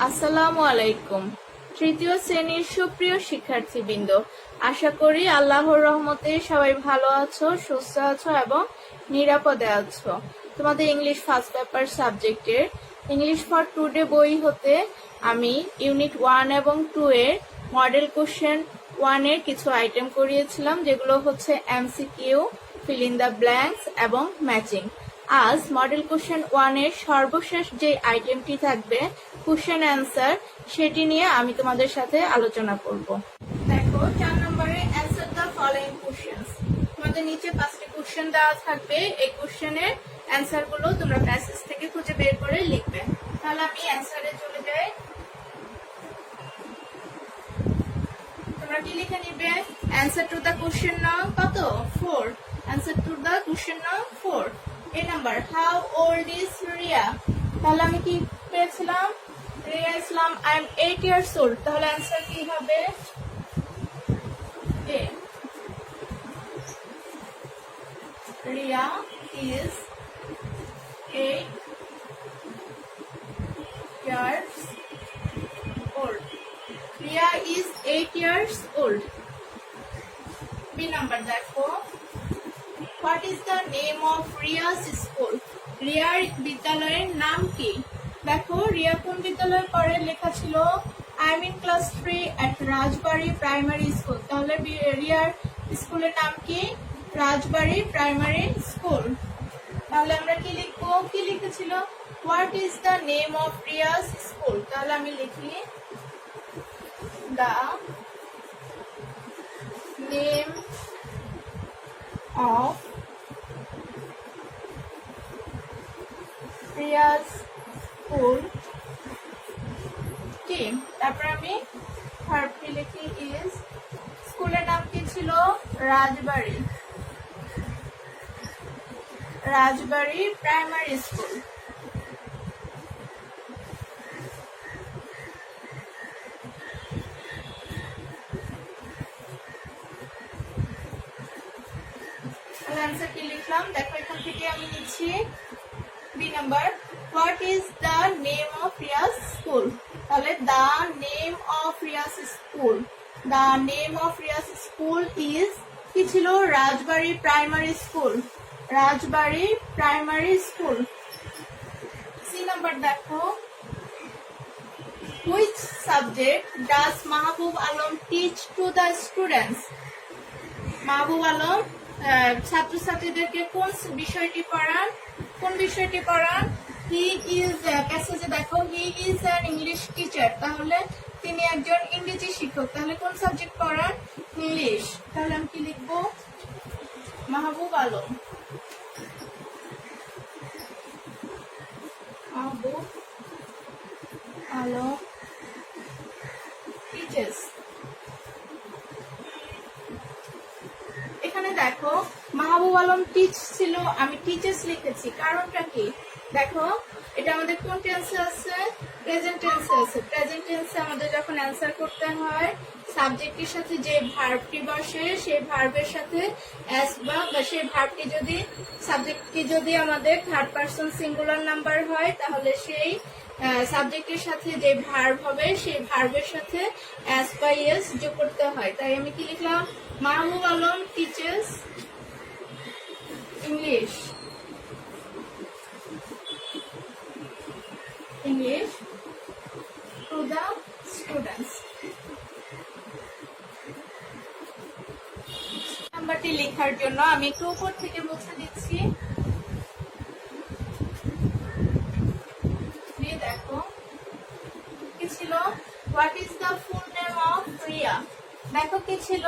আসসালামু আলাইকুম। তৃতীয় শ্রেণীর সুপ্রিয় শিক্ষার্থীবৃন্দ, আশা করি আল্লাহর রহমতে সবাই ভালো আছো, সুস্থ আছো এবং নিরাপদে আছো। তোমাদের ইংলিশ ফার্স্ট পেপার সাবজেক্টের ইংলিশ ফর টুডে বই হতে আমি ইউনিট 1 এবং 2 এর মডেল কোশ্চেন 1 এর কিছু আইটেম করিয়েছিলাম, যেগুলো হচ্ছে MCQ, fill in the blanks এবং ম্যাচিং। আজ মডেল কোশ্চেন 1 এর সর্বশেষ যে আইটেমটি থাকবে কোশ্চেন অ্যান্সার, সেটি নিয়ে আমি তোমাদের সাথে আলোচনা করব। দেখো 4 নম্বরে অ্যান্সার দ্য ফলোইং কোশ্চেনস। তোমাদের নিচে 5টি কোশ্চেন দেওয়া থাকবে। এই কোশ্চেনের অ্যান্সার গুলো তোমরা প্যাসেজ থেকে খুঁজে বের করে লিখবে। তাহলে আমি অ্যান্সারে চলে যাই। তোমরা কি লিখে নিবে? অ্যান্সার টু দ্য কোশ্চেন নাম কত? 4। অ্যান্সার টু দ্য কোশ্চেন নাম 4। এই number, how old is Riya? তাহলে আমি কি পেয়েছিলাম? Riya Islam, I am 8 years old. তাহলে অ্যান্সার কি হবে? A. Riya is 8 years old. Ria is 8 years old. B number দেখো, what is the name of Ria's school? রিয়ার বিদ্যালয়ের নাম কি? দেখো রিয়া কোন বিদ্যালয়ে পড়ে, লেখা ছিল I am in class 3 at Rajbari primary school. তাহলে রিয়ার স্কুলের নাম কি? রাজবাড়ি প্রাইমারি স্কুল। তাহলে আমরা কি লিখবো? কি লিখেছিল? What is the name of Riya's school? তাহলে আমি লিখি the name of Riya's school কি? তারপর আমি ভার্বটি লিখি ইজ। স্কুলের নাম কি ছিল? Rajbari, Rajbari primary school. Answer কি লিখলাম? দেখো এখান থেকে আমি নিচ্ছি B number, what is the name of Riya's school? তাহলে the name of Riya's school, the name of Riya's school is কি ছিল? Rajbari primary school, Rajbari primary school. C number দেখো, which subject does Mahbub Alam teach to the students? Mahbub Alam ছাত্রছাত্রীদেরকে কোন বিষয়টি পড়ান? কোন বিষয়টি পড়ান? হি ইজ, প্যাসেজে দেখো he is an English teacher. তাহলে তিনি একজন ইংরেজি শিক্ষক। তাহলে কোন সাবজেক্ট পড়ান? ইংলিশ। তাহলে আমি কি লিখবো? মাহবুব আলম, মাহবুব আলম টিচার্স। এখানে দেখো মাহবুব আলম টিচ ছিল, আমি টিচার্স লিখেছি। কারণটা কি? দেখো এটা আমাদের কোন টেন্সে আছে? প্রেজেন্ট টেন্সে আছে। প্রেজেন্ট টেন্সে আমাদের যখন অ্যান্সার করতে হয়, সাবজেক্টের সাথে যে ভার্বটি বসে সেই ভার্বের সাথে এস বা সেই ভার্বটি যদি, সাবজেক্টটি যদি আমাদের থার্ড পারসন সিঙ্গুলার নাম্বার হয়, তাহলে সেই সাবজেক্টের সাথে যে ভার্ব হবে সেই ভার্বের সাথে এস বা এস যোগ করতে হয়। তাই আমি কি লিখলাম? Mahbub Alam teachers English, English to the students. নাম্বারটি লেখার জন্য আমি একটু উপর থেকে মুছে দিচ্ছি। দেখো কি ছিল? What is the full name of Riya? দেখো কি ছিল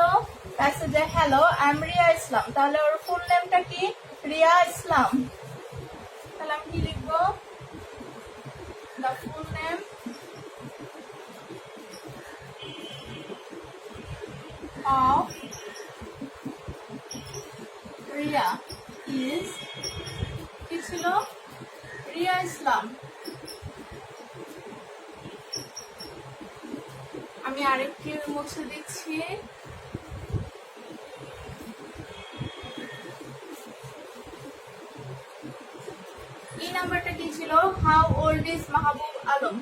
প্যাসেজে, হ্যালো আই এম রিয়া ইসলাম। তাহলে ওর ফুল নেমটা কি? রিয়া ইসলাম। তাহলে আমি কি লিখবো? The full name of Riya is, কি ছিল? রিয়া ইসলাম। আমি আরেকটি মুছে দিচ্ছি। এই নাম্বারটা কি ছিল? How old is Mahbub Alam?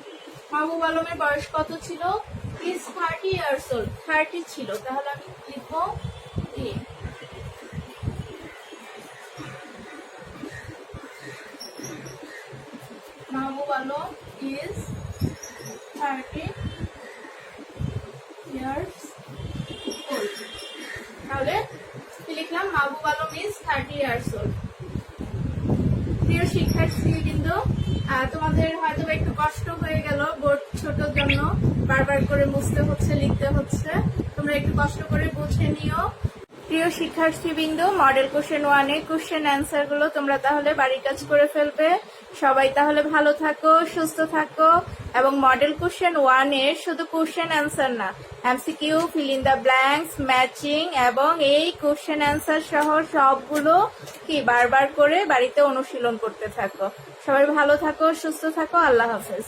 মাহবুব আলমের বয়স কত ছিল? Is 30 years old. 30 ছিল, তাহলে আমি লিখবো এ। Mahbub Alam is 30 years old. তাহলে কি লিখলাম? Mahbub Alam is 30 years old. প্রিয় শিক্ষার্থীবৃন্দ, তোমাদের হয়তো একটু কষ্ট হয়ে গেল, বোর্ড ছোটর জন্য বারবার করে মুছতে হচ্ছে, লিখতে হচ্ছে, তোমরা একটু কষ্ট করে বুঝে নিও। প্রিয় শিক্ষার্থীবৃন্দ, মডেল কোশ্চেন 1 এর কোশ্চেন অ্যান্সার গুলো তোমরা তাহলে বাড়ির কাজ করে ফেলবে। সবাই তাহলে ভালো থাকো, সুস্থ থাকো, এবং মডেল কোশ্চেন 1 এর শুধু কোশ্চেন অ্যান্সার না, MCQ, fill in the blanks, matching এবং এই কোশ্চেন অ্যান্সার সহ সবগুলো কি বারবার করে বাড়িতে অনুশীলন করতে থাকো। সবাই ভালো থাকো, সুস্থ থাকো, আল্লাহ হাফেজ।